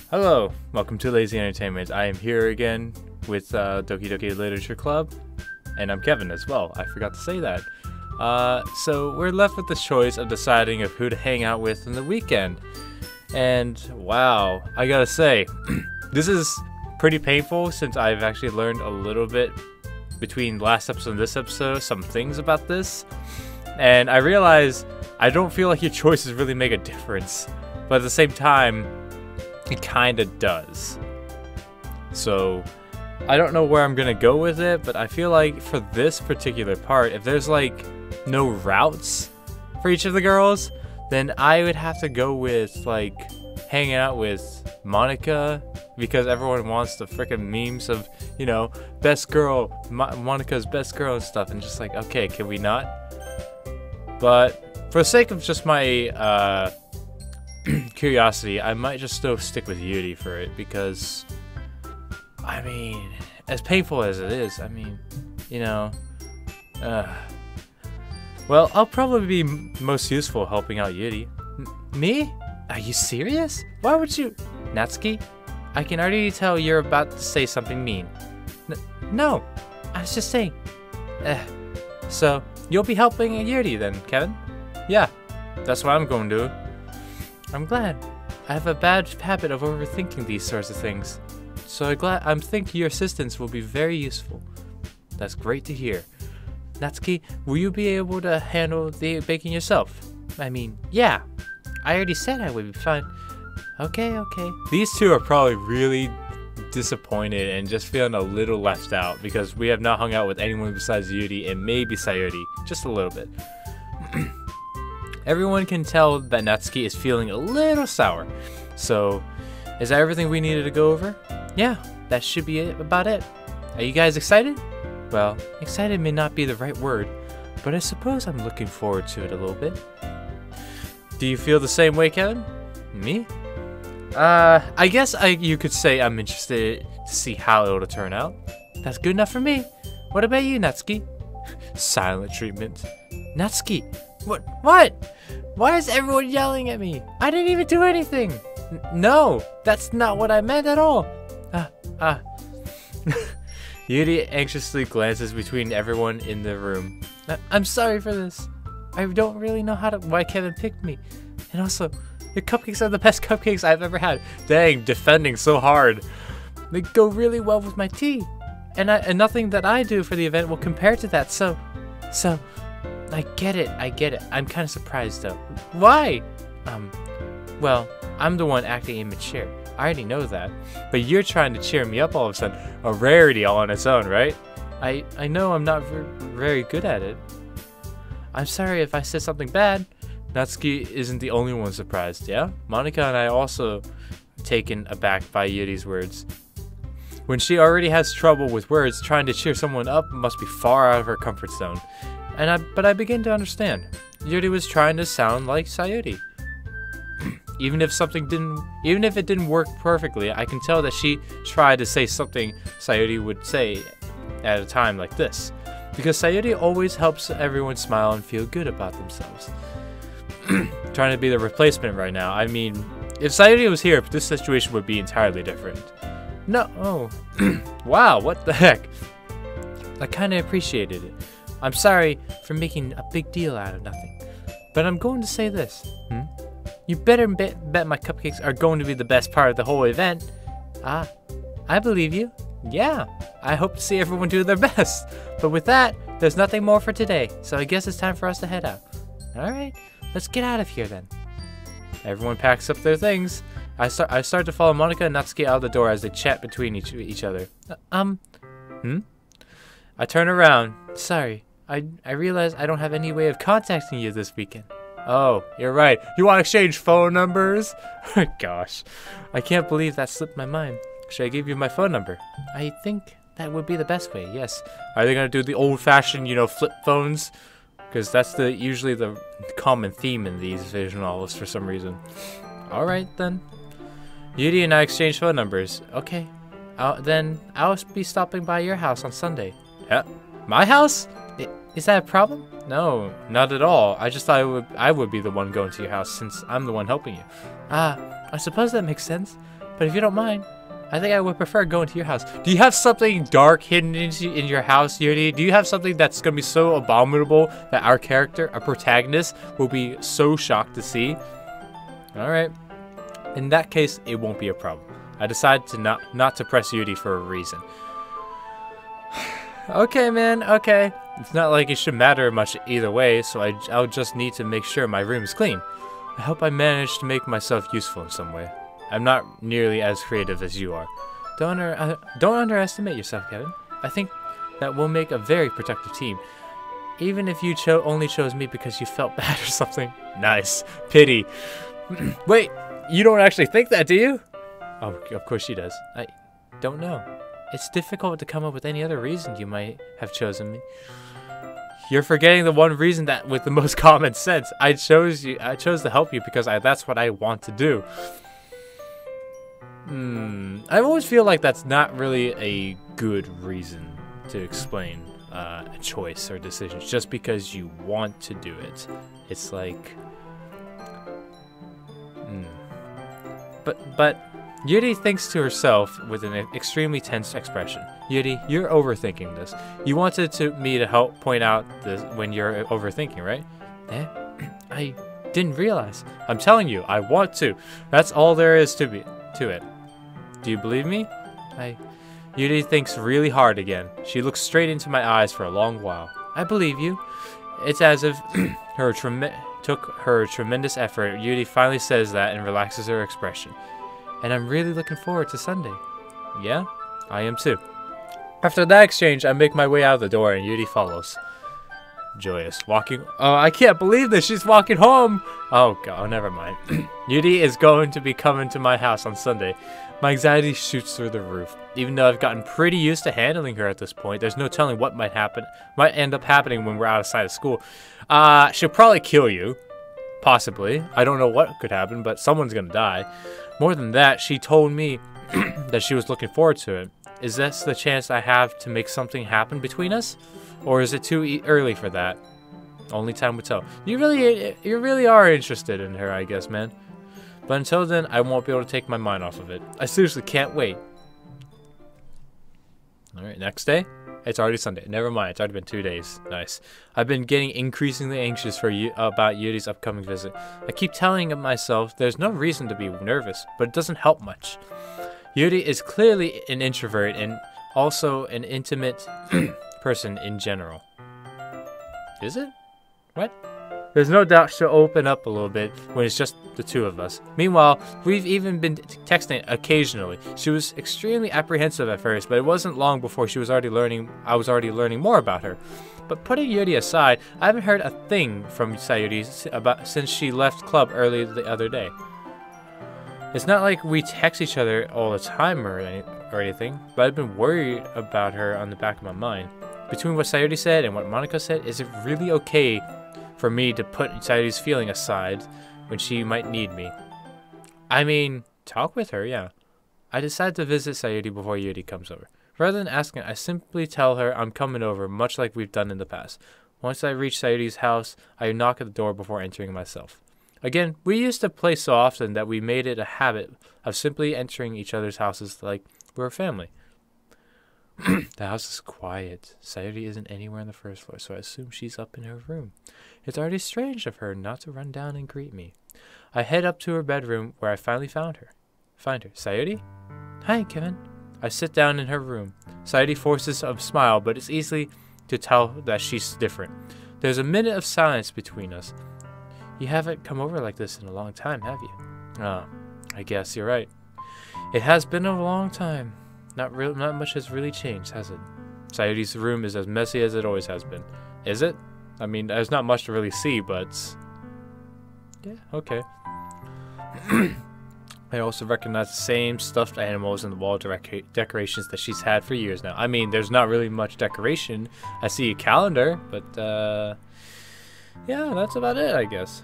Hello, welcome to Lazy Entertainment. I am here again with Doki Doki Literature Club, and I'm Kevin as well. I forgot to say that. So we're left with the choice of deciding of who to hang out with on the weekend. And wow, I gotta say, this is pretty painful since I've actually learned a little bit between last episode and this episode, some things about this. And I realize I don't feel like your choices really make a difference, but at the same time, it kinda does. So I don't know where I'm gonna go with it, but I feel like for this particular part, if there's like no routes for each of the girls, then I would have to go with like hanging out with Monica, because everyone wants the freaking memes of, you know, best girl, Monica's best girl and stuff, and just like, okay, can we not? But for the sake of just my curiosity, I might just still stick with Yuri for it, because I mean, as painful as it is, I mean, you know, well, I'll probably be most useful helping out Yuri. Me? Are you serious? Why would you? Natsuki, I can already tell you're about to say something mean. No, I was just saying. So, you'll be helping Yuri then, Kevin? Yeah, that's what I'm going to do. I'm glad. I have a bad habit of overthinking these sorts of things. So I'm thinking your assistance will be very useful. That's great to hear. Natsuki, will you be able to handle the baking yourself? I mean, yeah. I already said I would be fine. Okay. These two are probably really disappointed and just feeling a little left out because we have not hung out with anyone besides Yuri and maybe Sayuri. Just a little bit. Everyone can tell that Natsuki is feeling a little sour. So, is that everything we needed to go over? Yeah, that should be about it. Are you guys excited? Well, excited may not be the right word, but I suppose I'm looking forward to it a little bit. Do you feel the same way, Kevin? Me? I guess you could say I'm interested to see how it'll turn out. That's good enough for me. What about you, Natsuki? Silent treatment. Natsuki! What? Why is everyone yelling at me? I didn't even do anything. No, that's not what I meant at all. Yuri anxiously glances between everyone in the room. I'm sorry for this. I don't really know why Kevin picked me. And also, your cupcakes are the best cupcakes I've ever had. Dang, defending so hard. They go really well with my tea. And nothing that I do for the event will compare to that, so I get it. I'm kind of surprised though. Why? Well, I'm the one acting immature. I already know that. But you're trying to cheer me up all of a sudden. A rarity all on its own, right? I know I'm not very good at it. I'm sorry if I said something bad. Natsuki isn't the only one surprised, yeah? Monica and I also taken aback by Yuri's words. When she already has trouble with words, trying to cheer someone up must be far out of her comfort zone. But I begin to understand. Yuri was trying to sound like Sayuri. Even if it didn't work perfectly, I can tell that she tried to say something Sayuri would say at a time like this. Because Sayuri always helps everyone smile and feel good about themselves. Trying to be the replacement right now. I mean, if Sayuri was here, this situation would be entirely different. No, oh. Wow, what the heck? I kinda appreciated it. I'm sorry for making a big deal out of nothing, but I'm going to say this. You better bet my cupcakes are going to be the best part of the whole event. I believe you. Yeah, I hope to see everyone do their best. But with that, there's nothing more for today, so I guess it's time for us to head out. Alright, let's get out of here then. Everyone packs up their things. I start to follow Monica and Natsuki out the door as they chat between each other. I turn around. Sorry, I realize I don't have any way of contacting you this weekend. Oh, you're right. You want to exchange phone numbers? Gosh, I can't believe that slipped my mind. Should I give you my phone number? I think that would be the best way, yes. Are they going to do the old-fashioned, flip phones? Because that's usually the common theme in these visual novels for some reason. Alright, then. Yuri and I exchange phone numbers. Okay. Then I'll be stopping by your house on Sunday. Yeah. My house? Is that a problem? No, not at all. I just thought I would be the one going to your house since I'm the one helping you. I suppose that makes sense, but if you don't mind, I think I would prefer going to your house. Do you have something dark hidden in your house, Yuri? Do you have something that's going to be so abominable that our character, our protagonist, will be so shocked to see? Alright. In that case, it won't be a problem. I decided to not to press Yuri for a reason. Okay, man, okay. It's not like it should matter much either way, so I'll just need to make sure my room is clean. I hope I managed to make myself useful in some way. I'm not nearly as creative as you are. Don't underestimate yourself, Kevin. I think that we'll make a very productive team. Even if you only chose me because you felt bad or something. Nice. Pity. Wait, you don't actually think that, do you? Oh, of course she does. I don't know. It's difficult to come up with any other reason you might have chosen me. You're forgetting the one reason that with the most common sense. I chose to help you because that's what I want to do. I always feel like that's not really a good reason to explain a choice or decision just because you want to do it. It's like, But Yuri thinks to herself with an extremely tense expression. Yuri, you're overthinking this. You wanted me to help point out this when you're overthinking, right? Eh? I didn't realize. I'm telling you, I want to. That's all there is to it. Do you believe me? Yuri thinks really hard again. She looks straight into my eyes for a long while. I believe you. It's as if took her tremendous effort. Yuri finally says that and relaxes her expression. And I'm really looking forward to Sunday. Yeah, I am too. After that exchange, I make my way out of the door and Yuri follows. Joyous. Walking. Oh, I can't believe this. She's walking home. Oh, God. Oh, never mind. Yuri is going to be coming to my house on Sunday. My anxiety shoots through the roof. Even though I've gotten pretty used to handling her at this point, there's no telling what might end up happening when we're outside of school. She'll probably kill you. Possibly. I don't know what could happen, but someone's gonna die. More than that, she told me that she was looking forward to it. Is this the chance I have to make something happen between us? Or is it too early for that? Only time will tell. You really are interested in her, I guess, man. But until then, I won't be able to take my mind off of it. I seriously can't wait. Alright, next day. It's already Sunday. Never mind, it's already been 2 days. Nice. I've been getting increasingly anxious about Yuri's upcoming visit. I keep telling myself there's no reason to be nervous, but it doesn't help much. Yuri is clearly an introvert and also an intimate person in general. Is it? What? There's no doubt she'll open up a little bit when it's just the two of us. Meanwhile, we've even been texting occasionally. She was extremely apprehensive at first, but it wasn't long before I was already learning more about her. But putting Yuri aside, I haven't heard a thing from Sayuri since she left club early the other day. It's not like we text each other all the time or anything, but I've been worried about her on the back of my mind. Between what Sayuri said and what Monica said, is it really okay for me to put Sayuri's feeling aside when she might need me? I mean, talk with her, yeah. I decide to visit Sayuri before Yuri comes over. Rather than asking, I simply tell her I'm coming over, much like we've done in the past. Once I reach Sayuri's house, I knock at the door before entering myself. Again, we used to play so often that we made it a habit of simply entering each other's houses like we're a family. The house is quiet. Sayuri isn't anywhere on the first floor, so I assume she's up in her room. It's already strange of her not to run down and greet me. I head up to her bedroom where I finally find her. Sayuri? Hi, Kevin. I sit down in her room. Sayuri forces a smile, but it's easy to tell that she's different. There's a minute of silence between us. You haven't come over like this in a long time, have you? I guess you're right. It has been a long time. Not much has really changed, has it? Sayuri's room is as messy as it always has been. Is it? I mean, there's not much to really see, but... yeah, okay. I also recognize the same stuffed animals and the wall decorations that she's had for years now. I mean, there's not really much decoration. I see a calendar, but, yeah, that's about it, I guess.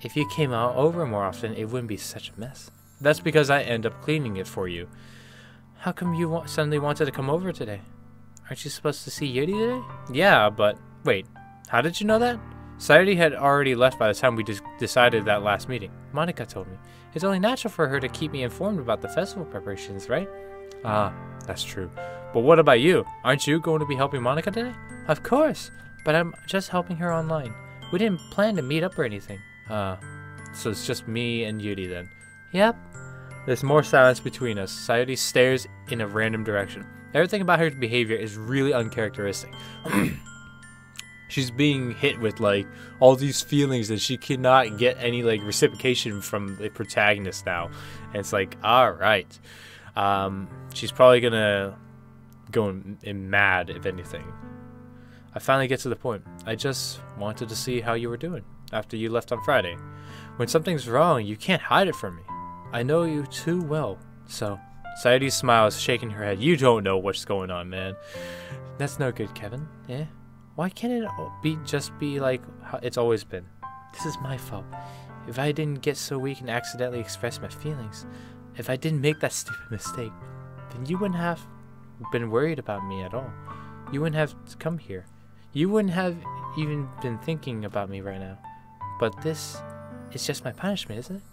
If you came over more often, it wouldn't be such a mess. That's because I end up cleaning it for you. How come you suddenly wanted to come over today? Aren't you supposed to see Yuri today? Yeah, but... wait, how did you know that? Sayuri had already left by the time we decided that last meeting. Monica told me. It's only natural for her to keep me informed about the festival preparations, right? Ah, that's true. But what about you? Aren't you going to be helping Monica today? Of course, but I'm just helping her online. We didn't plan to meet up or anything. So it's just me and Yuri then. Yep. There's more silence between us. Sayuri stares in a random direction. Everything about her behavior is really uncharacteristic. She's being hit with like all these feelings and she cannot get any like reciprocation from the protagonist now. And it's like, all right. She's probably gonna go in mad if anything. I finally get to the point. I just wanted to see how you were doing after you left on Friday. When something's wrong, you can't hide it from me. I know you too well. So, Sayuri smiles, shaking her head. You don't know what's going on, man. That's no good, Kevin. Yeah? Why can't it just be like how it's always been? This is my fault. If I didn't get so weak and accidentally express my feelings, if I didn't make that stupid mistake, then you wouldn't have been worried about me at all. You wouldn't have come here. You wouldn't have even been thinking about me right now. But this is just my punishment, isn't it?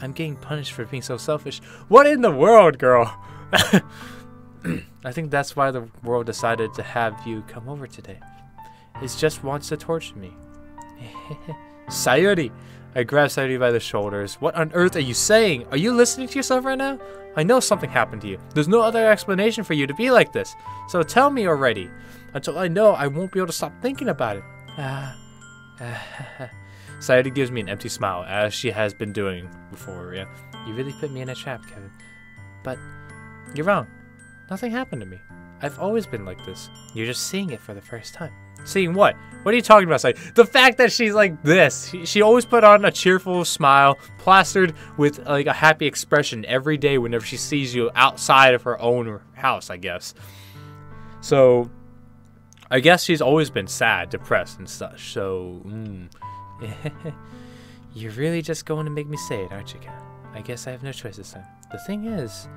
I'm getting punished for being so selfish. What in the world, girl? I think that's why the world decided to have you come over today. It just wants to torture me. Sayuri! I grab Sayuri by the shoulders. What on earth are you saying? Are you listening to yourself right now? I know something happened to you. There's no other explanation for you to be like this. So tell me already. Until I know, I won't be able to stop thinking about it. Sayuri gives me an empty smile, as she has been doing before. Yeah, you really put me in a trap, Kevin. But you're wrong. Nothing happened to me. I've always been like this. You're just seeing it for the first time. Seeing what? What are you talking about, Sayuri? The fact that she's like this. She always put on a cheerful smile, plastered with like a happy expression every day whenever she sees you outside of her own house, I guess. So, I guess she's always been sad, depressed, and such. So, you're really just going to make me say it, aren't you, Kat? I guess I have no choice this time. The thing is,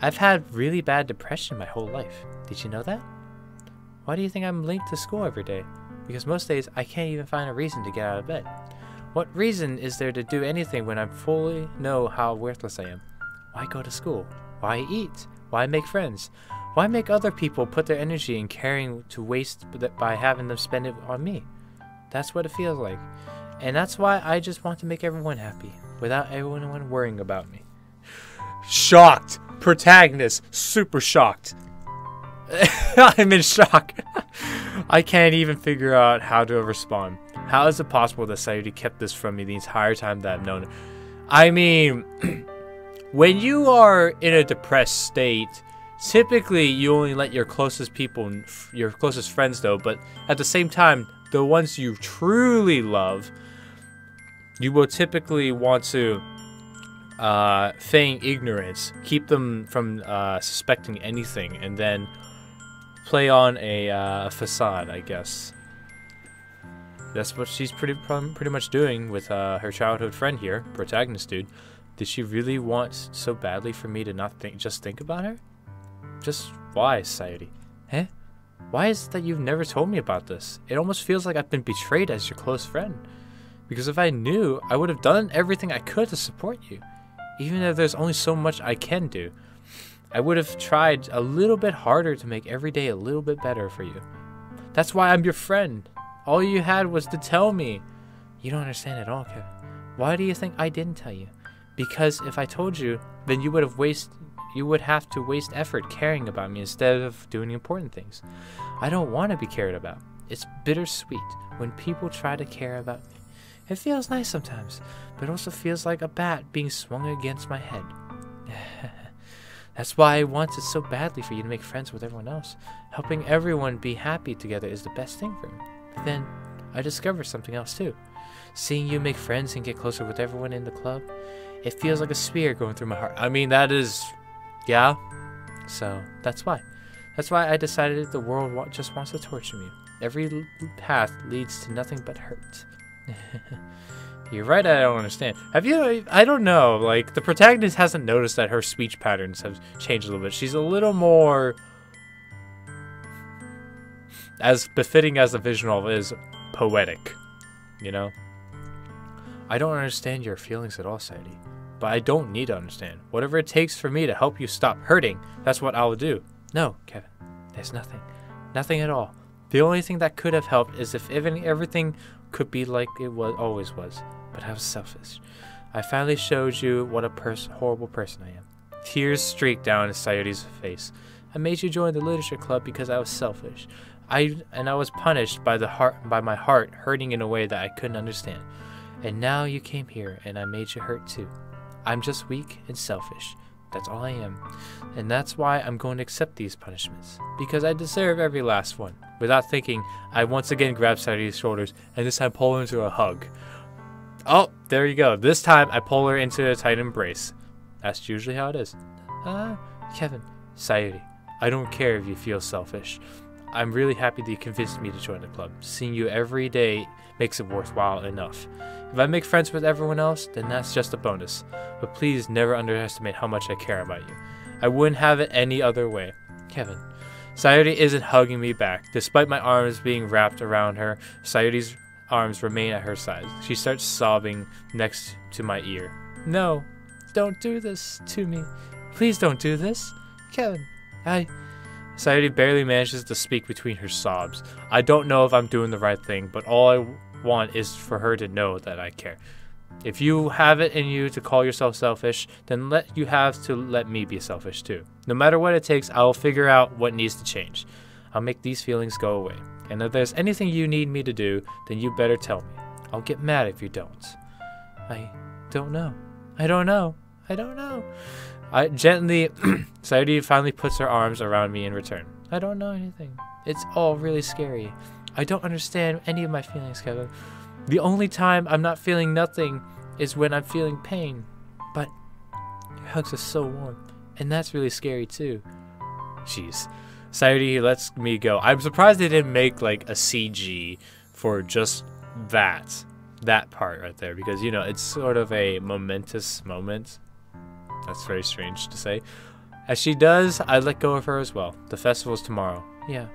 I've had really bad depression my whole life. Did you know that? Why do you think I'm late to school every day? Because most days I can't even find a reason to get out of bed. What reason is there to do anything when I fully know how worthless I am? Why go to school? Why eat? Why make friends? Why make other people put their energy in caring to waste by having them spend it on me? That's what it feels like. And that's why I just want to make everyone happy, without everyone worrying about me. Shocked! Protagonist, super shocked. I'm in shock. I can't even figure out how to respond. How is it possible that Sayuri kept this from me the entire time that I've known her? I mean, when you are in a depressed state, typically you only let your closest people, your closest friends know, but at the same time, the ones you truly love, you will typically want to feign ignorance, keep them from suspecting anything, and then play on a facade, I guess. That's what she's pretty much doing with her childhood friend here, protagonist dude. Did she really want so badly for me to not just think about her? Just why, Sayuri? Huh? Why is it that you've never told me about this? It almost feels like I've been betrayed as your close friend. Because if I knew, I would have done everything I could to support you. Even if there's only so much I can do. I would have tried a little bit harder to make every day a little bit better for you. That's why I'm your friend. All you had was to tell me. You don't understand at all, Kevin. Why do you think I didn't tell you? Because if I told you, then you would have to waste effort caring about me instead of doing important things. I don't want to be cared about. It's bittersweet when people try to care about me. It feels nice sometimes, but also feels like a bat being swung against my head. That's why I wanted so badly for you to make friends with everyone else. Helping everyone be happy together is the best thing for me. But then, I discovered something else too. Seeing you make friends and get closer with everyone in the club, it feels like a spear going through my heart. I mean, that is... yeah. So, that's why. That's why I decided the world just wants to torture me. Every path leads to nothing but hurt. You're right, I don't understand. Have you... I don't know, like, the protagonist hasn't noticed that her speech patterns have changed a little bit. She's a little more... as befitting as the visual novel is, poetic. You know? I don't understand your feelings at all, Sadie. but I don't need to understand. Whatever it takes for me to help you stop hurting, that's what I will do. No, Kevin, there's nothing. Nothing at all. The only thing that could have helped is if everything could be like it always was. But I was selfish. I finally showed you what a horrible person I am. Tears streaked down Sayuri's face. I made you join the literature club because I was selfish. I was punished by my heart hurting in a way that I couldn't understand. And now you came here and I made you hurt too. I'm just weak and selfish. That's all I am. And that's why I'm going to accept these punishments. Because I deserve every last one. Without thinking, I once again grabbed Sayuri's shoulders and this time pull her into a hug. Oh, there you go. This time I pull her into a tight embrace. That's usually how it is. Kevin, Sayuri, I don't care if you feel selfish. I'm really happy that you convinced me to join the club. Seeing you every day makes it worthwhile enough. If I make friends with everyone else, then that's just a bonus. But please never underestimate how much I care about you. I wouldn't have it any other way. Kevin. Sayuri isn't hugging me back. Despite my arms being wrapped around her, Sayuri's arms remain at her side. She starts sobbing next to my ear. No, don't do this to me. Please don't do this. Kevin, Sayuri barely manages to speak between her sobs. I don't know if I'm doing the right thing, but all I want is for her to know that I care. If you have it in you to call yourself selfish, then you have to let me be selfish too. No matter what it takes, I will figure out what needs to change. I'll make these feelings go away. And if there's anything you need me to do, then you better tell me. I'll get mad if you don't. I don't know. I gently, Sayuri finally puts her arms around me in return. I don't know anything. It's all really scary. I don't understand any of my feelings, Kevin. The only time I'm not feeling nothing is when I'm feeling pain. But your hugs are so warm, and that's really scary too. Jeez. Sayuri lets me go. I'm surprised they didn't make like a CG for just that part right there, because you know it's sort of a momentous moment. That's very strange to say. As she does, I let go of her as well. The festival's tomorrow. Yeah.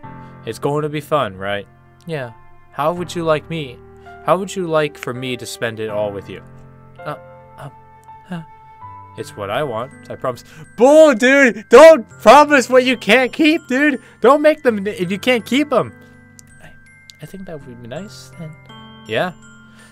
It's going to be fun, right? Yeah. How would you like for me to spend it all with you? It's what I want, I promise. Bull, dude! Don't promise what you can't keep, dude! Don't make them if you can't keep them! I think that would be nice, then. Yeah.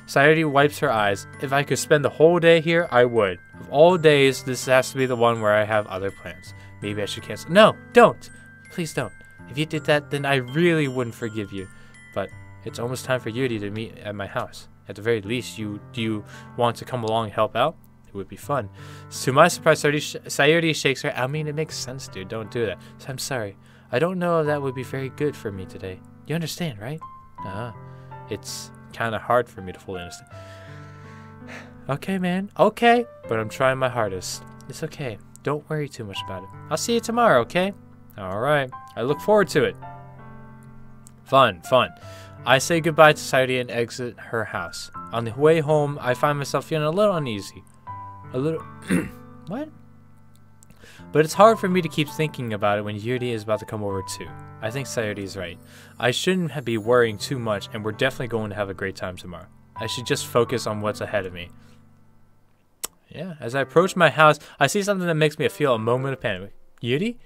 Sayuri wipes her eyes. If I could spend the whole day here, I would. Of all days, this has to be the one where I have other plans. Maybe I should cancel. No, don't! Please don't. If you did that, then I really wouldn't forgive you. But it's almost time for Yuri to meet at my house. At the very least, do you want to come along and help out? It would be fun. To my surprise, Sayuri shakes her. I mean, it makes sense, dude. Don't do that. So I'm sorry. I don't know if that would be very good for me today. You understand, right? It's kind of hard for me to fully understand. Okay, man. Okay. But I'm trying my hardest. It's okay. Don't worry too much about it. I'll see you tomorrow, okay? Alright. I look forward to it. Fun. I say goodbye to Sayuri and exit her house. On the way home, I find myself feeling a little uneasy. What? But it's hard for me to keep thinking about it when Yuri is about to come over too. I think Sayuri is right. I shouldn't be worrying too much, and we're definitely going to have a great time tomorrow. I should just focus on what's ahead of me. Yeah, as I approach my house, I see something that makes me feel a moment of panic. Yuri?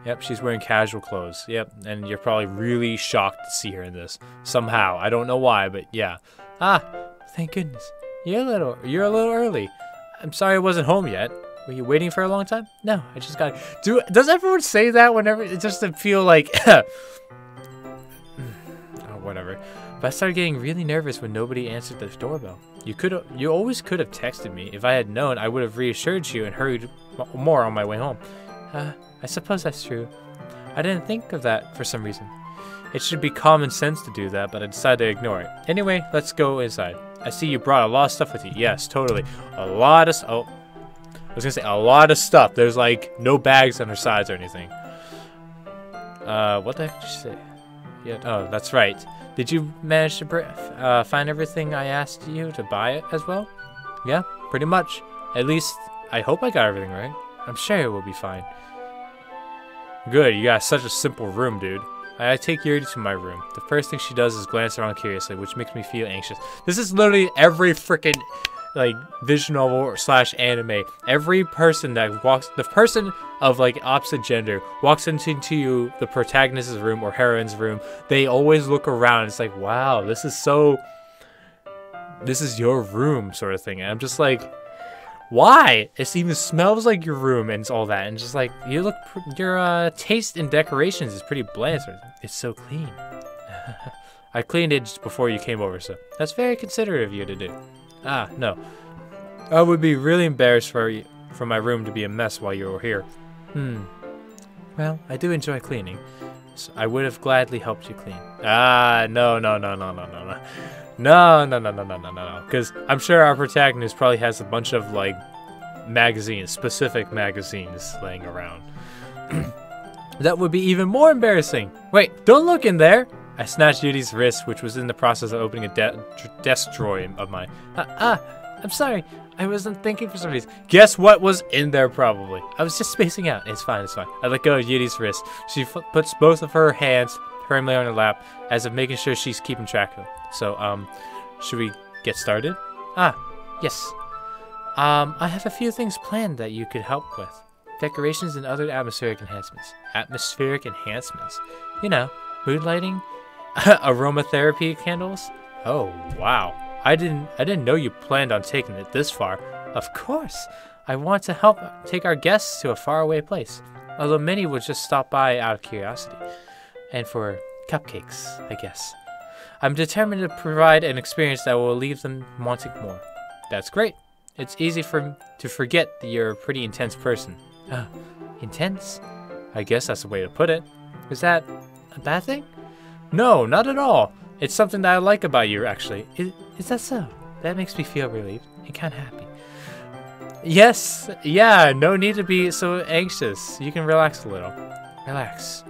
Yep, she's wearing casual clothes. Yep, and you're probably really shocked to see her in this. Somehow. I don't know why, but yeah. Thank goodness. You're a little early. I'm sorry I wasn't home yet. Were you waiting for a long time? No, I just got... Does everyone say that whenever... Just to feel like... oh, whatever. But I started getting really nervous when nobody answered the doorbell. You always could have texted me. If I had known, I would have reassured you and hurried more on my way home. I suppose that's true. I didn't think of that for some reason. It should be common sense to do that, but I decided to ignore it. Anyway, let's go inside. I see you brought a lot of stuff with you. Yes, totally. A lot of stuff. There's like no bags on her sides or anything. What the heck did you say? Yeah. Oh, that's right. Did you manage to find everything I asked you to buy it as well? Yeah, pretty much. At least, I hope I got everything right. I'm sure it will be fine. Good, you got such a simple room, dude. I take Yuri to my room. The first thing she does is glance around curiously, which makes me feel anxious. This is literally every freaking like visual novel or slash anime, every person that walks, the person of like opposite gender walks into the protagonist's room or heroine's room, they always look around. It's like, wow, this is your room sort of thing. And I'm just like, why? It even smells like your room and all that. And just like, your taste in decorations is pretty bland. It's so clean. I cleaned it just before you came over, so that's very considerate of you to do. Ah, no. I would be really embarrassed for my room to be a mess while you were here. Well, I do enjoy cleaning, so I would have gladly helped you clean. Ah, no. No. Because I'm sure our protagonist probably has a bunch of, like, magazines, specific magazines laying around. That would be even more embarrassing. Wait, don't look in there. I snatched Yuri's wrist, which was in the process of opening a desk drawer of mine. I'm sorry. I wasn't thinking for some reason. Guess what was in there, probably? I was just spacing out. It's fine. I let go of Yuri's wrist. She puts both of her hands firmly on her lap, as if making sure she's keeping track of them. So, should we get started? Yes. I have a few things planned that you could help with. Decorations and other atmospheric enhancements. Atmospheric enhancements? You know, mood lighting, aromatherapy candles. Oh, wow. I didn't know you planned on taking it this far. Of course. I want to help take our guests to a faraway place. Although many would just stop by out of curiosity. And for cupcakes, I guess. I'm determined to provide an experience that will leave them wanting more. That's great. It's easy to forget that you're a pretty intense person. Intense? I guess that's the way to put it. Is that a bad thing? No, not at all. It's something that I like about you, actually. Is that so? That makes me feel relieved and kind of happy. Yes, yeah, no need to be so anxious. You can relax a little. Relax.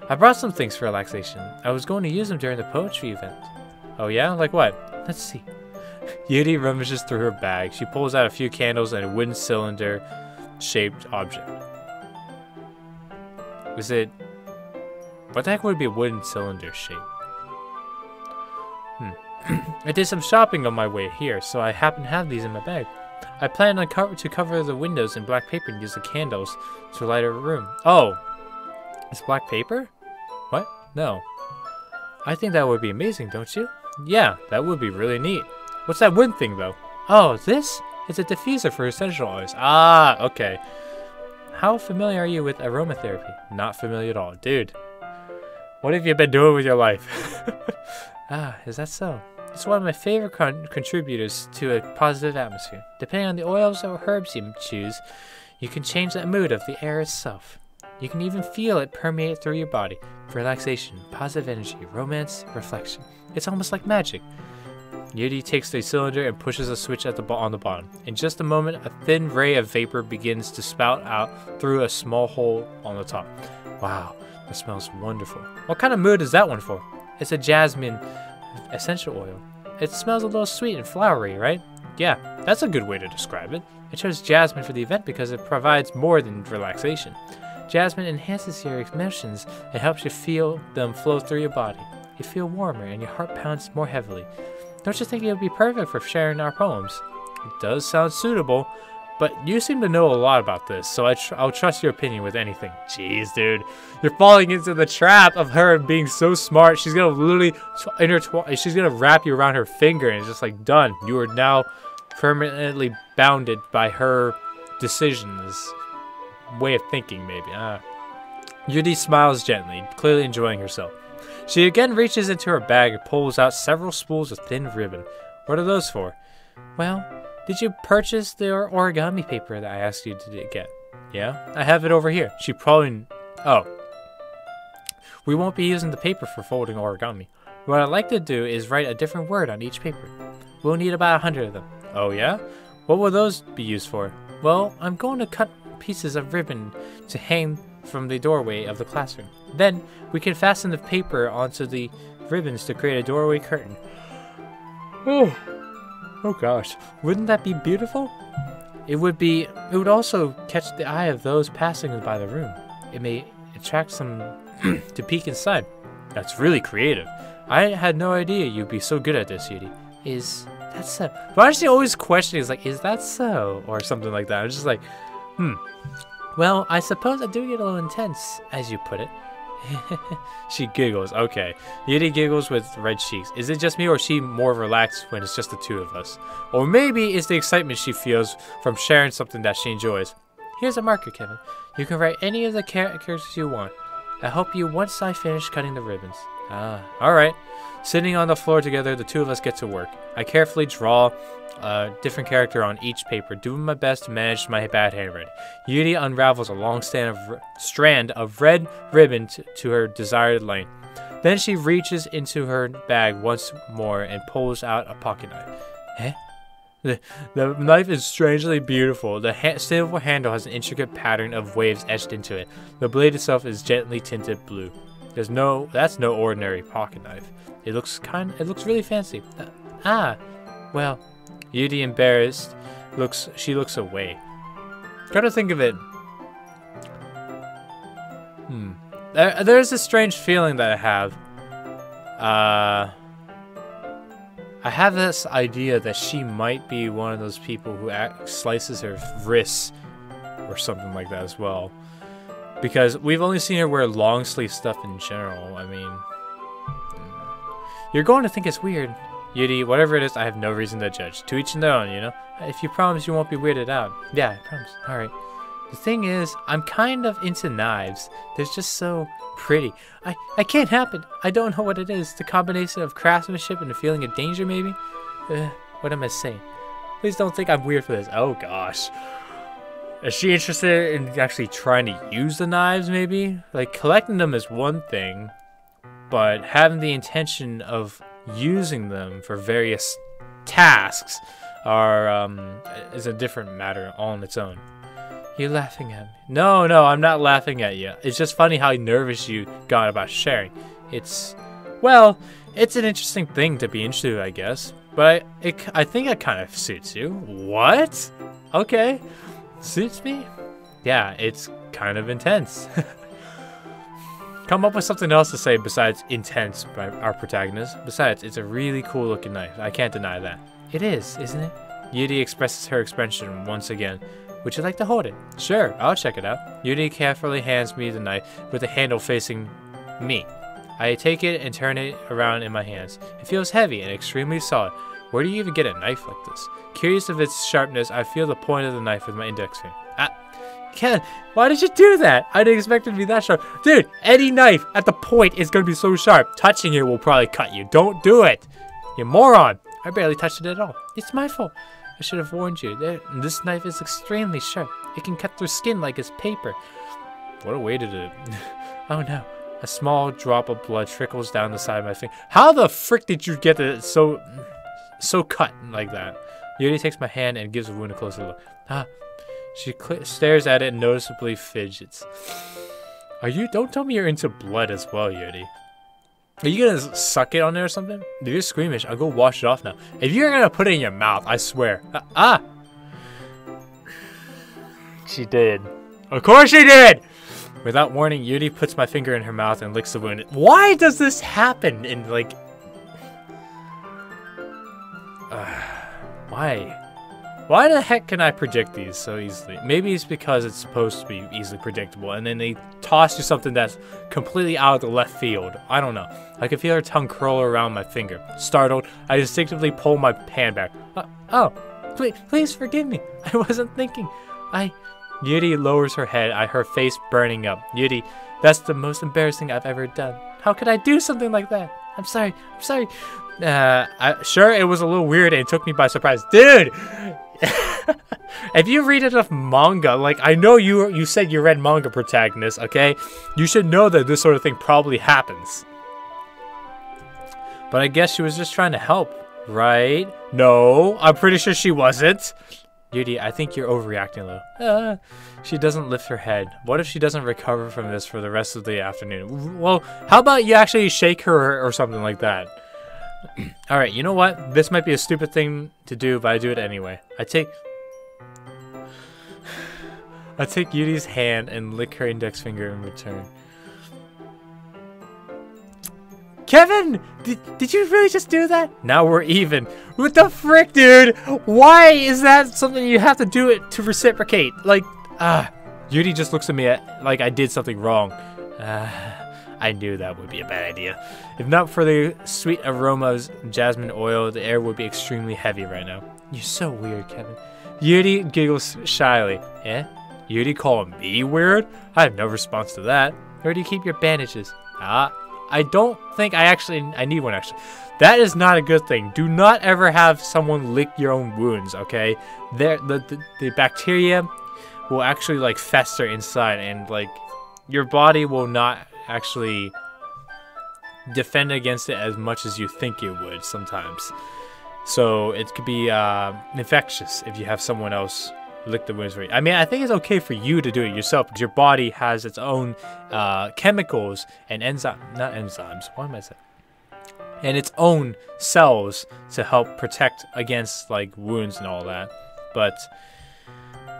I brought some things for relaxation. I was going to use them during the poetry event. Oh yeah? Like what? Let's see. Yuri rummages through her bag. She pulls out a few candles and a wooden cylinder-shaped object. Is it... What the heck would be a wooden cylinder shape? I did some shopping on my way here, so I happen to have these in my bag. I plan to cover the windows in black paper and use the candles to light a room. Oh! It's black paper? What? No. I think that would be amazing, don't you? Yeah, that would be really neat. What's that wood thing, though? Oh, this? It's a diffuser for essential oils. Ah, okay. How familiar are you with aromatherapy? Not familiar at all. Dude, what have you been doing with your life? Is that so? It's one of my favorite contributors to a positive atmosphere. Depending on the oils or herbs you choose, you can change the mood of the air itself. You can even feel it permeate through your body. Relaxation, positive energy, romance, reflection. It's almost like magic. Yuri takes the cylinder and pushes a switch on the bottom. In just a moment, a thin ray of vapor begins to spout out through a small hole on the top. Wow, that smells wonderful. What kind of mood is that one for? It's a jasmine essential oil. It smells a little sweet and flowery, right? Yeah, that's a good way to describe it. I chose jasmine for the event because it provides more than relaxation. Jasmine enhances your emotions and helps you feel them flow through your body. You feel warmer and your heart pounds more heavily. Don't you think it would be perfect for sharing our poems? It does sound suitable, but you seem to know a lot about this, so I'll trust your opinion with anything. Jeez, dude. You're falling into the trap of her being so smart. She's gonna literally she's gonna wrap you around her finger and it's just like, done. You are now permanently bounded by her decisions. Way of thinking, maybe. Yuri smiles gently, clearly enjoying herself. She again reaches into her bag and pulls out several spools of thin ribbon. What are those for? Well, did you purchase the origami paper that I asked you to get? Yeah, I have it over here. She probably... Oh. We won't be using the paper for folding origami. What I'd like to do is write a different word on each paper. We'll need about 100 of them. Oh yeah? What will those be used for? Well, I'm going to cut pieces of ribbon to hang from the doorway of the classroom. Then, we can fasten the paper onto the ribbons to create a doorway curtain. Oh gosh, wouldn't that be beautiful? It would also catch the eye of those passing by the room. It may attract some to peek inside. That's really creative. I had no idea you'd be so good at this, Yuri. Is That's so. Why is she always questioning? It's like, is that so? Or something like that. I'm just like, Well, I suppose I do get a little intense, as you put it. She giggles. Okay. Yuri giggles with red cheeks. Is it just me, or is she more relaxed when it's just the two of us? Or maybe it's the excitement she feels from sharing something that she enjoys. Here's a marker, Kevin. You can write any of the characters you want. I'll help you once I finish cutting the ribbons. Ah, alright. Sitting on the floor together, the two of us get to work. I carefully draw a different character on each paper, doing my best to manage my bad handwriting. Yuri unravels a long strand of red ribbon to her desired length. Then she reaches into her bag once more and pulls out a pocket knife. Eh? The knife is strangely beautiful. The silver handle has an intricate pattern of waves etched into it. The blade itself is gently tinted blue. That's no ordinary pocket knife. It looks really fancy. Well, Yuri, embarrassed, she looks away. Try to think of it. There's a strange feeling that I have. I have this idea that she might be one of those people who slices her wrists or something like that as well. Because we've only seen her wear long sleeve stuff in general. I mean, you're going to think it's weird. Yuri, whatever it is, I have no reason to judge. To each their own, you know? If you promise you won't be weirded out. Yeah, I promise. Alright. The thing is, I'm kind of into knives. They're just so pretty. I can't help it. I don't know what it is. The combination of craftsmanship and the feeling of danger, maybe? What am I saying? Please don't think I'm weird for this. Oh, gosh. Is she interested in actually trying to use the knives, maybe? Like, collecting them is one thing, but having the intention of using them for various tasks is a different matter all on its own. You're laughing at me. No, I'm not laughing at you. It's just funny how nervous you got about sharing. It's an interesting thing to be into, I guess. But I think it kind of suits you. What? Okay. Suits me? Yeah, it's kind of intense. Come up with something else to say besides intense by our protagonist. Besides, it's a really cool looking knife. I can't deny that. It is, isn't it? Yuri expresses her expression once again. Would you like to hold it? Sure, I'll check it out. Yuri carefully hands me the knife with the handle facing me. I take it and turn it around in my hands. It feels heavy and extremely solid. Where do you even get a knife like this? Curious of its sharpness, I feel the point of the knife with my index finger. Ken, why did you do that? I didn't expect it to be that sharp. Dude, any knife at the point is going to be so sharp. Touching it will probably cut you. Don't do it. You moron. I barely touched it at all. It's my fault. I should have warned you. This knife is extremely sharp. It can cut through skin like it's paper. What a way to do it. Oh no. A small drop of blood trickles down the side of my finger. How the frick did you get it so cut like that? Yuri takes my hand and gives the wound a closer look. She stares at it and noticeably fidgets. Don't tell me you're into blood as well, Yuri. Are you gonna suck it on there or something? If you're squeamish, I'll go wash it off now. If you're gonna put it in your mouth, I swear. She did. Of course she did! Without warning, Yuri puts my finger in her mouth and licks the wound. Why does this happen in, like... Why? Why the heck can I predict these so easily? Maybe it's because it's supposed to be easily predictable, and then they toss you something that's completely out of the left field. I don't know. I can feel her tongue curl around my finger. Startled, I instinctively pull my hand back. Please forgive me. I wasn't thinking. Yuri lowers her head, her face burning up. Yuri, that's the most embarrassing I've ever done. How could I do something like that? I'm sorry. Sure, it was a little weird and it took me by surprise. Dude! If you read enough manga, like, I know you said you read manga, protagonist, okay? You should know that this sort of thing probably happens. But I guess she was just trying to help, right? No, I'm pretty sure she wasn't. Yuri, I think you're overreacting a little. She doesn't lift her head. What if she doesn't recover from this for the rest of the afternoon? Well, how about you actually shake her or something like that? Alright, you know what? This might be a stupid thing to do, but I do it anyway. I take Yuri's hand and lick her index finger in return. Kevin, did you really just do that? Now we're even. What the frick, dude? Why is that something you have to do it to reciprocate? Like, Yuri just looks at me like I did something wrong. I knew that would be a bad idea. If not for the sweet aromas of jasmine oil, the air would be extremely heavy right now. You're so weird, Kevin. Yuri giggles shyly. Eh? Yuri calling me weird? I have no response to that. Where do you keep your bandages? I don't think I need one, actually. That is not a good thing. Do not ever have someone lick your own wounds, okay? The bacteria will actually, like, fester inside, and, like, your body will not actually defend against it as much as you think it would sometimes. So it could be infectious if you have someone else lick the wounds for you. I mean, I think it's okay for you to do it yourself because your body has its own chemicals and and its own cells to help protect against like wounds and all that. But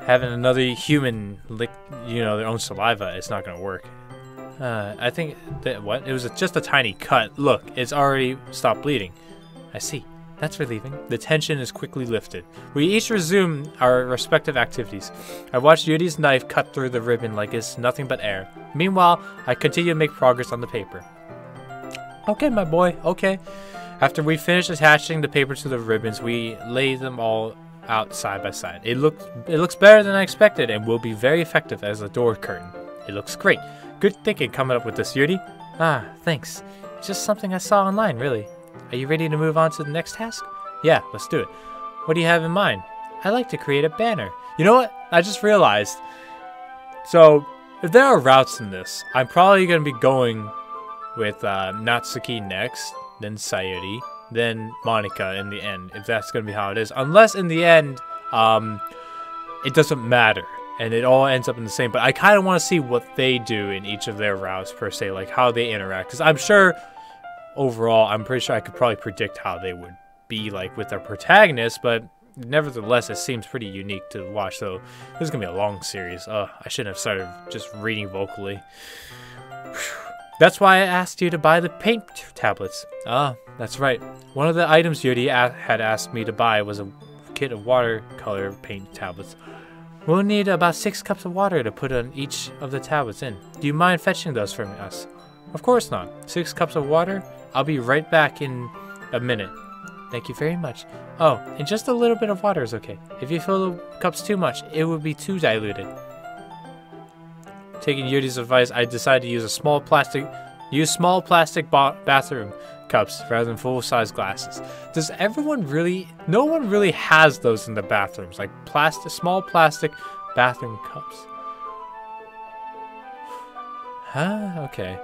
having another human lick, their own saliva, it's not gonna work. I think that it was just a tiny cut. Look, it's already stopped bleeding. I see. That's relieving. The tension is quickly lifted. We each resume our respective activities. I watched Yuri's knife cut through the ribbon like it's nothing but air. Meanwhile, I continue to make progress on the paper. Okay, my boy, okay. After we finish attaching the paper to the ribbons, we lay them all out side by side. It looks better than I expected and will be very effective as a door curtain. It looks great. Good thinking coming up with this, Yuri. Thanks. It's just something I saw online, really. Are you ready to move on to the next task? Yeah, let's do it. What do you have in mind? I'd like to create a banner. You know what? I just realized. So, if there are routes in this, I'm probably going to be going with Natsuki next, then Sayuri, then Monica in the end, if that's going to be how it is. Unless in the end, it doesn't matter, and it all ends up in the same. But I kind of want to see what they do in each of their routes, per se, like how they interact. Because I'm sure... Overall, I'm pretty sure I could probably predict how they would be like with their protagonist, but nevertheless, it seems pretty unique to watch. So this is gonna be a long series. I shouldn't have started just reading vocally. That's why I asked you to buy the paint tablets. That's right. One of the items Yuri had asked me to buy was a kit of watercolor paint tablets. We'll need about 6 cups of water to put on each of the tablets in. Do you mind fetching those for us? Of course not. 6 cups of water? I'll be right back in a minute. Thank you very much. Oh, and just a little bit of water is okay. If you fill the cups too much, it would be too diluted. Taking Yuri's advice, I decided to use small plastic bathroom cups rather than full-size glasses. Does everyone really... No one really has those in the bathrooms, like small plastic bathroom cups. Okay.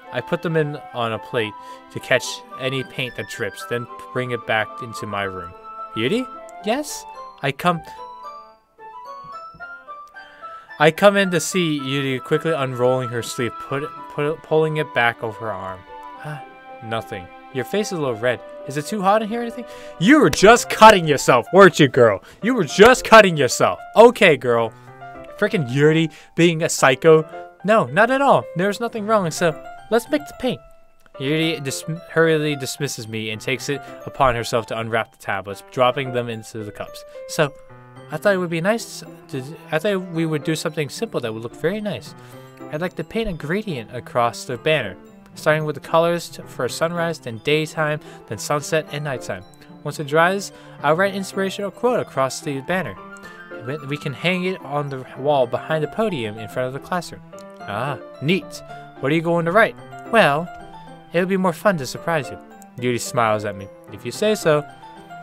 I put them in on a plate to catch any paint that drips, then bring it back into my room. Yuri? Yes? I come in to see Yuri quickly unrolling her sleeve, pulling it back over her arm. Nothing. Your face is a little red. Is it too hot in here or anything? You were just cutting yourself, weren't you, girl? You were just cutting yourself. Okay, girl. Freaking Yuri being a psycho. No, not at all. There's nothing wrong, so... Let's make the paint. Yuri hurriedly dismisses me and takes it upon herself to unwrap the tablets, dropping them into the cups. So, I thought it would be nice I thought we would do something simple that would look very nice. I'd like to paint a gradient across the banner, starting with the colors for sunrise, then daytime, then sunset and nighttime. Once it dries, I'll write an inspirational quote across the banner. We can hang it on the wall behind the podium in front of the classroom. Neat. What are you going to write? Well, it would be more fun to surprise you. Yuri smiles at me. If you say so.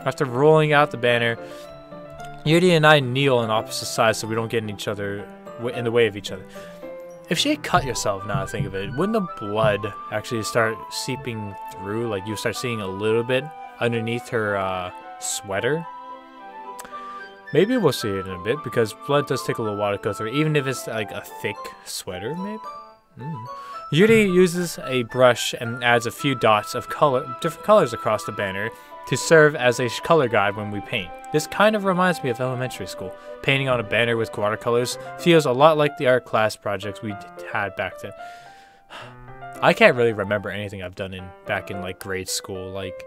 After rolling out the banner, Yuri and I kneel on opposite sides so we don't get in the way of each other. If she had cut herself, now I think of it, wouldn't the blood actually start seeping through? Like you start seeing a little bit underneath her sweater? Maybe we'll see it in a bit because blood does take a little while to go through, even if it's like a thick sweater, maybe? Yuri uses a brush and adds a few dots of different colors across the banner to serve as a color guide when we paint. This kind of reminds me of elementary school. Painting on a banner with watercolors feels a lot like the art class projects we had back then. I can't really remember anything I've done back in like grade school, like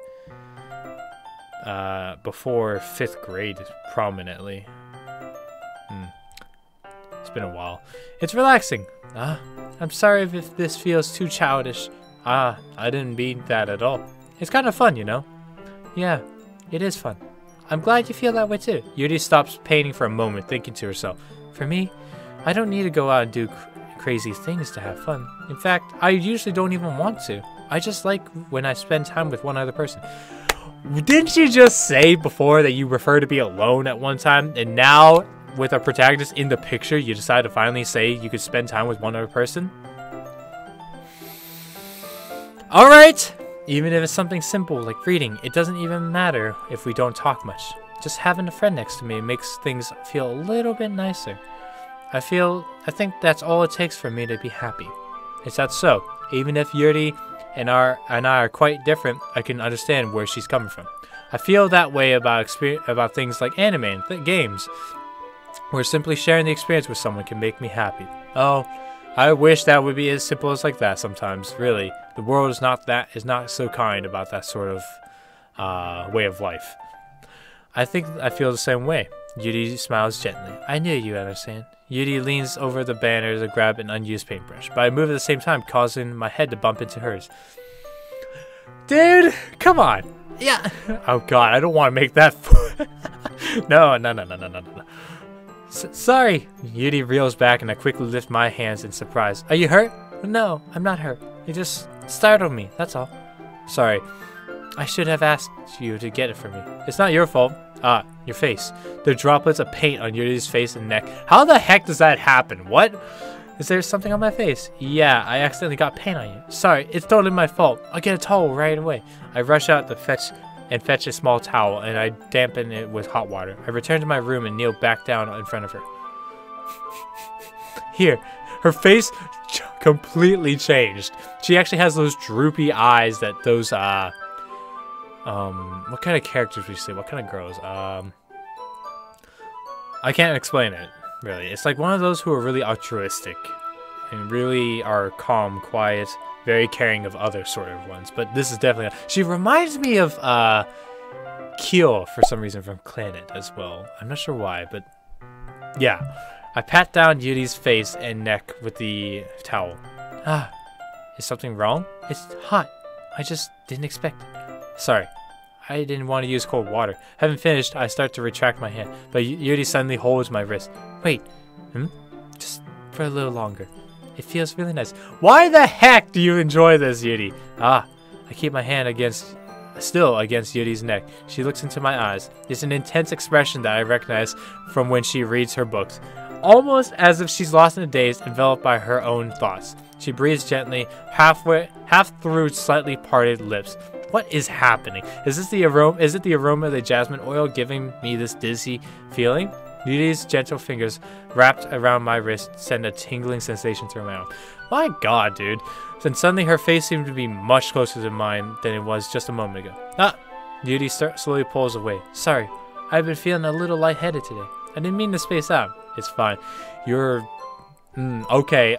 before 5th grade prominently. It's been a while. It's relaxing. I'm sorry if this feels too childish. I didn't mean that at all. It's kind of fun, you know? Yeah, it is fun. I'm glad you feel that way too. Yuri stops painting for a moment, thinking to herself, for me, I don't need to go out and do crazy things to have fun. In fact, I usually don't even want to. I just like when I spend time with one other person. Didn't you just say before that you prefer to be alone at one time, and now with a protagonist in the picture, you decide to finally say you could spend time with one other person? Alright! Even if it's something simple like reading, it doesn't even matter if we don't talk much. Just having a friend next to me makes things feel a little bit nicer. I think that's all it takes for me to be happy. Is that so? Even if Yuri and I are quite different, I can understand where she's coming from. I feel that way about things like anime and games, where simply sharing the experience with someone can make me happy. Oh, I wish that would be as simple as like that sometimes. Really, the world is not so kind about that sort of way of life. I think I feel the same way. Yuri smiles gently. I knew you'd understand. Yuri leans over the banner to grab an unused paintbrush, but I move at the same time, causing my head to bump into hers. Dude, come on. Yeah. Oh god, I don't want to make that. No. Sorry. Yuri reels back and I quickly lift my hands in surprise. Are you hurt? No, I'm not hurt. You just startled me, that's all. Sorry. I should have asked you to get it for me. It's not your fault. Your face. There are droplets of paint on Yuri's face and neck. How the heck does that happen? What? Is there something on my face? Yeah, I accidentally got paint on you. Sorry, it's totally my fault. I'll get a towel right away. I rush out to fetch a small towel, and I dampen it with hot water. I return to my room and kneel back down in front of her. Here, her face completely changed. She actually has those droopy eyes that those, what kind of characters would you say? What kind of girls? I can't explain it, really. It's like one of those who are really altruistic and really are calm, quiet, very caring of other sort of ones. But this is definitely... She reminds me of Kyo for some reason from Planet as well. I'm not sure why, but yeah. I pat down Yuri's face and neck with the towel. Is something wrong? It's hot. I just didn't expect it. Sorry. I didn't want to use cold water. Having finished, I start to retract my hand, but Yuri suddenly holds my wrist. Wait. Just for a little longer. It feels really nice. Why the heck do you enjoy this, Yuri? I keep my hand still against Yuri's neck. She looks into my eyes. It's an intense expression that I recognize from when she reads her books. Almost as if she's lost in a daze, enveloped by her own thoughts. She breathes gently, half through slightly parted lips. What is happening? Is it the aroma of the jasmine oil giving me this dizzy feeling? Yuri's gentle fingers wrapped around my wrist send a tingling sensation through my arm. My god, dude. Then suddenly her face seemed to be much closer to mine than it was just a moment ago. Yuri slowly pulls away. Sorry, I've been feeling a little lightheaded today. I didn't mean to space out. It's fine. You're... okay.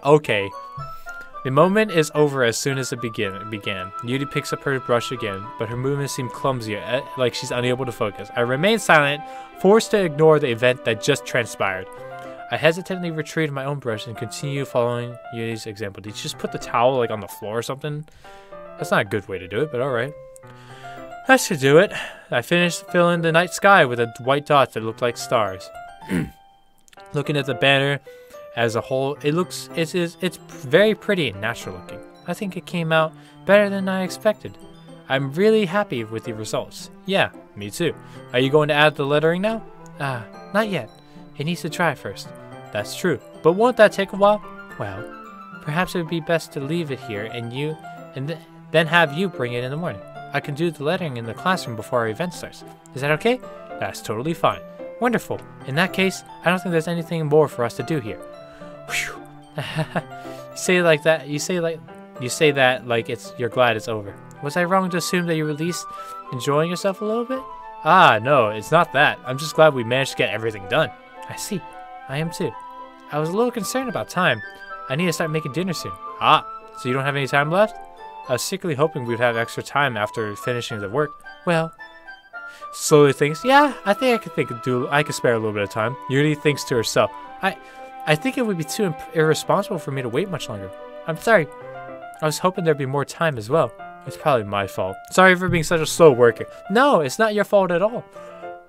The moment is over as soon as it began. Yuri picks up her brush again, but her movements seem clumsier, like she's unable to focus. I remain silent, forced to ignore the event that just transpired. I hesitantly retrieve my own brush and continue following Yuri's example. Did you just put the towel like on the floor or something? That's not a good way to do it, but alright. That should do it. I finished filling the night sky with a white dot that looked like stars. Looking at the banner as a whole, it's very pretty and natural looking. I think it came out better than I expected. I'm really happy with the results. Yeah, me too. Are you going to add the lettering now? Not yet. It needs to dry first. That's true. But won't that take a while? Well, perhaps it would be best to leave it here and then have you bring it in the morning. I can do the lettering in the classroom before our event starts. Is that okay? That's totally fine. Wonderful. In that case, I don't think there's anything more for us to do here. Whew. You say that like you're glad it's over. Was I wrong to assume that you were at least enjoying yourself a little bit? No, it's not that. I'm just glad we managed to get everything done. I see. I am too. I was a little concerned about time. I need to start making dinner soon. So you don't have any time left? I was secretly hoping we'd have extra time after finishing the work. Well, slowly thinks, yeah, I think I could spare a little bit of time. Yuri thinks to herself, I think it would be too irresponsible for me to wait much longer. I'm sorry. I was hoping there'd be more time as well. It's probably my fault. Sorry for being such a slow worker. No, it's not your fault at all.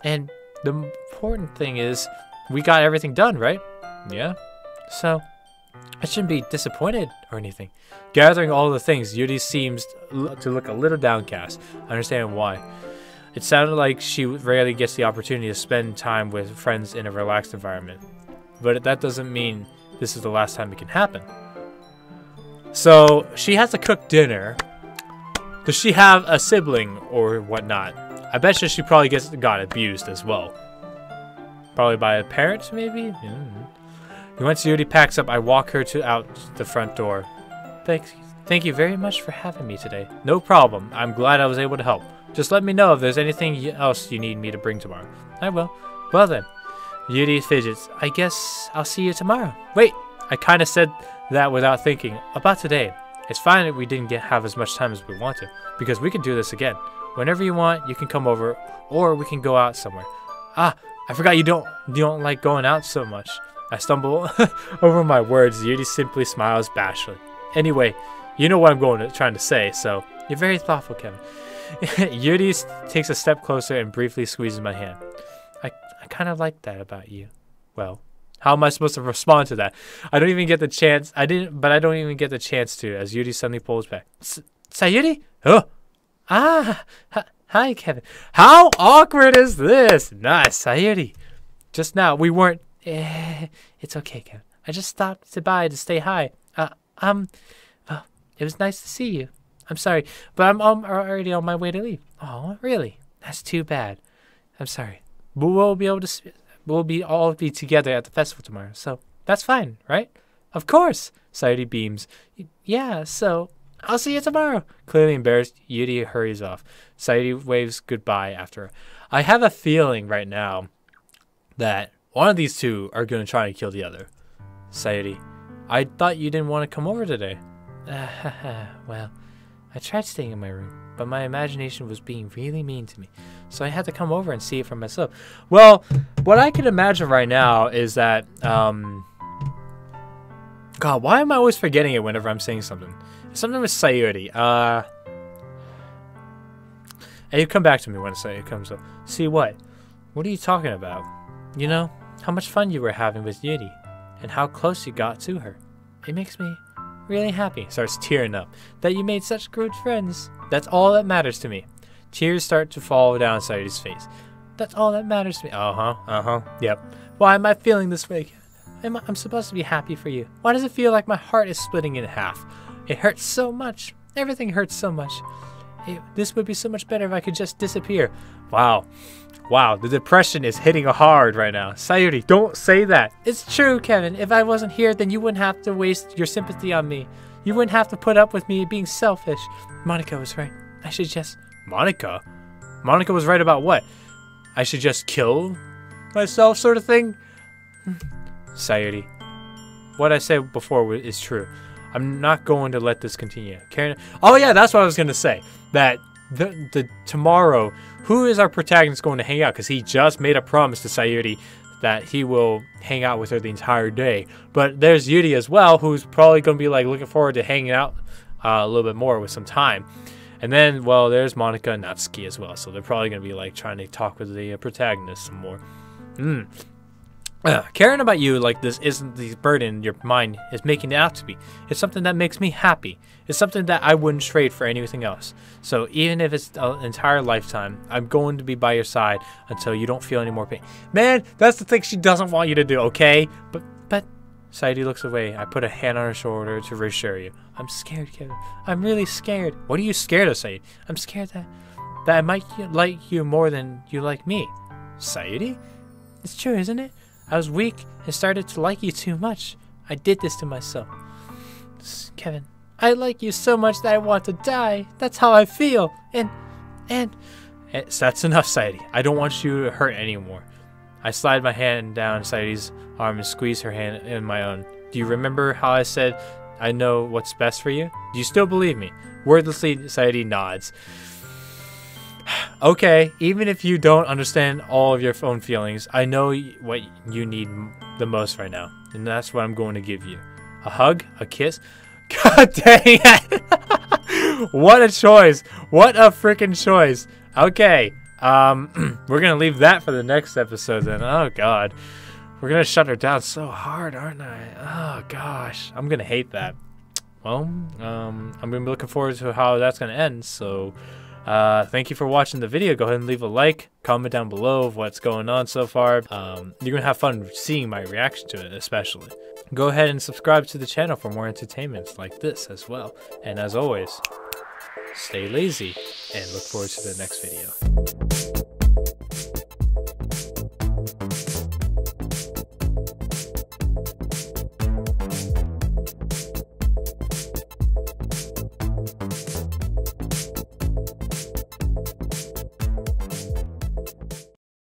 And the important thing is, we got everything done, right? Yeah. So, I shouldn't be disappointed or anything. Gathering all the things, Yuri seems to look a little downcast. I understand why. It sounded like she rarely gets the opportunity to spend time with friends in a relaxed environment. But that doesn't mean this is the last time it can happen. So, she has to cook dinner. Does she have a sibling or whatnot? I bet you she probably got abused as well. Probably by a parent, maybe? Once Yuri packs up, I walk her out the front door. Thank you very much for having me today. No problem. I'm glad I was able to help. Just let me know if there's anything else you need me to bring tomorrow. I will. Well then. Yuri fidgets. I guess I'll see you tomorrow. Wait, I kind of said that without thinking. About today. It's fine that we didn't have as much time as we want to, because we can do this again. Whenever you want, you can come over, or we can go out somewhere. Ah, I forgot you don't like going out so much. I stumble over my words. Yuri simply smiles bashfully. Anyway, you know what I'm trying to say, so you're very thoughtful, Kevin. Yuri takes a step closer and briefly squeezes my hand. I kind of like that about you. Well, how am I supposed to respond to that? I don't even get the chance. I don't even get the chance to, as Yuri suddenly pulls back. Sayuri? Oh. Ah, hi, Kevin. How awkward is this? Nice, Sayuri. Just now, we weren't... it's okay, Kevin. I just stopped by to say hi. Well, it was nice to see you. I'm sorry, but I'm already on my way to leave. Oh, really? That's too bad. I'm sorry. But we'll all be together at the festival tomorrow, so that's fine, right? Of course. Sayuri beams. Yeah, so I'll see you tomorrow. Clearly embarrassed, Yuri hurries off. Sayuri waves goodbye after her. I have a feeling right now that one of these two are going to try and kill the other. Sayuri, I thought you didn't want to come over today. Well, I tried staying in my room, but my imagination was being really mean to me. So I had to come over and see it for myself. Well, what I can imagine right now is that, God, why am I always forgetting it whenever I'm saying something? Something with Sayuri. Hey, you come back to me when it comes up. See what? What are you talking about? You know, how much fun you were having with Yuri, and how close you got to her. It makes me really happy. Starts tearing up. That you made such good friends. That's all that matters to me. Tears start to fall down Sayuri's face. That's all that matters to me. Yep. Why am I feeling this way? I'm supposed to be happy for you. Why does it feel like my heart is splitting in half? It hurts so much. Everything hurts so much. This would be so much better if I could just disappear. Wow. Wow, the depression is hitting hard right now. Sayuri, don't say that. It's true, Kevin. If I wasn't here, then you wouldn't have to waste your sympathy on me. You wouldn't have to put up with me being selfish. Monica was right. I should just... Monica? Monica was right about what? I should just kill myself sort of thing? Sayuri, what I said before is true. I'm not going to let this continue. Karen, oh yeah, that's what I was going to say. That the tomorrow, who is our protagonist going to hang out? Because he just made a promise to Sayuri that he will hang out with her the entire day. But there's Yuri as well, who's probably going to be like looking forward to hanging out a little bit more with some time. And then, well, there's Monica and Natsuki as well. So they're probably going to be like trying to talk with the protagonist some more. Caring about you like this isn't the burden your mind is making it out to be. It's something that makes me happy. It's something that I wouldn't trade for anything else. So even if it's an entire lifetime, I'm going to be by your side until you don't feel any more pain. Man, that's the thing she doesn't want you to do, okay? But Sayuri looks away. I put a hand on her shoulder to reassure you. I'm scared, Kevin. I'm really scared. What are you scared of, Sayuri? I'm scared that I might like you more than you like me. Sayuri? It's true, isn't it? I was weak and started to like you too much. I did this to myself. Kevin, I like you so much that I want to die. That's how I feel. And that's enough, Sayuri. I don't want you to hurt anymore. I slide my hand down Sayuri's arm and squeeze her hand in my own. Do you remember how I said I know what's best for you. Do you still believe me? Wordlessly, Saidi nods. Okay, even if you don't understand all of your own feelings, I know what you need the most right now. And that's what I'm going to give you. A hug? A kiss? God dang it! What a choice! What a freaking choice! Okay, we're gonna leave that for the next episode then. Oh god. We're gonna shut her down so hard, aren't I? Oh gosh. I'm gonna hate that. Well, I'm gonna be looking forward to how that's gonna end, so thank you for watching the video. Go ahead and leave a like, comment down below of what's going on so far. You're gonna have fun seeing my reaction to it, especially. Go ahead and subscribe to the channel for more entertainments like this as well. And as always, stay lazy and look forward to the next video.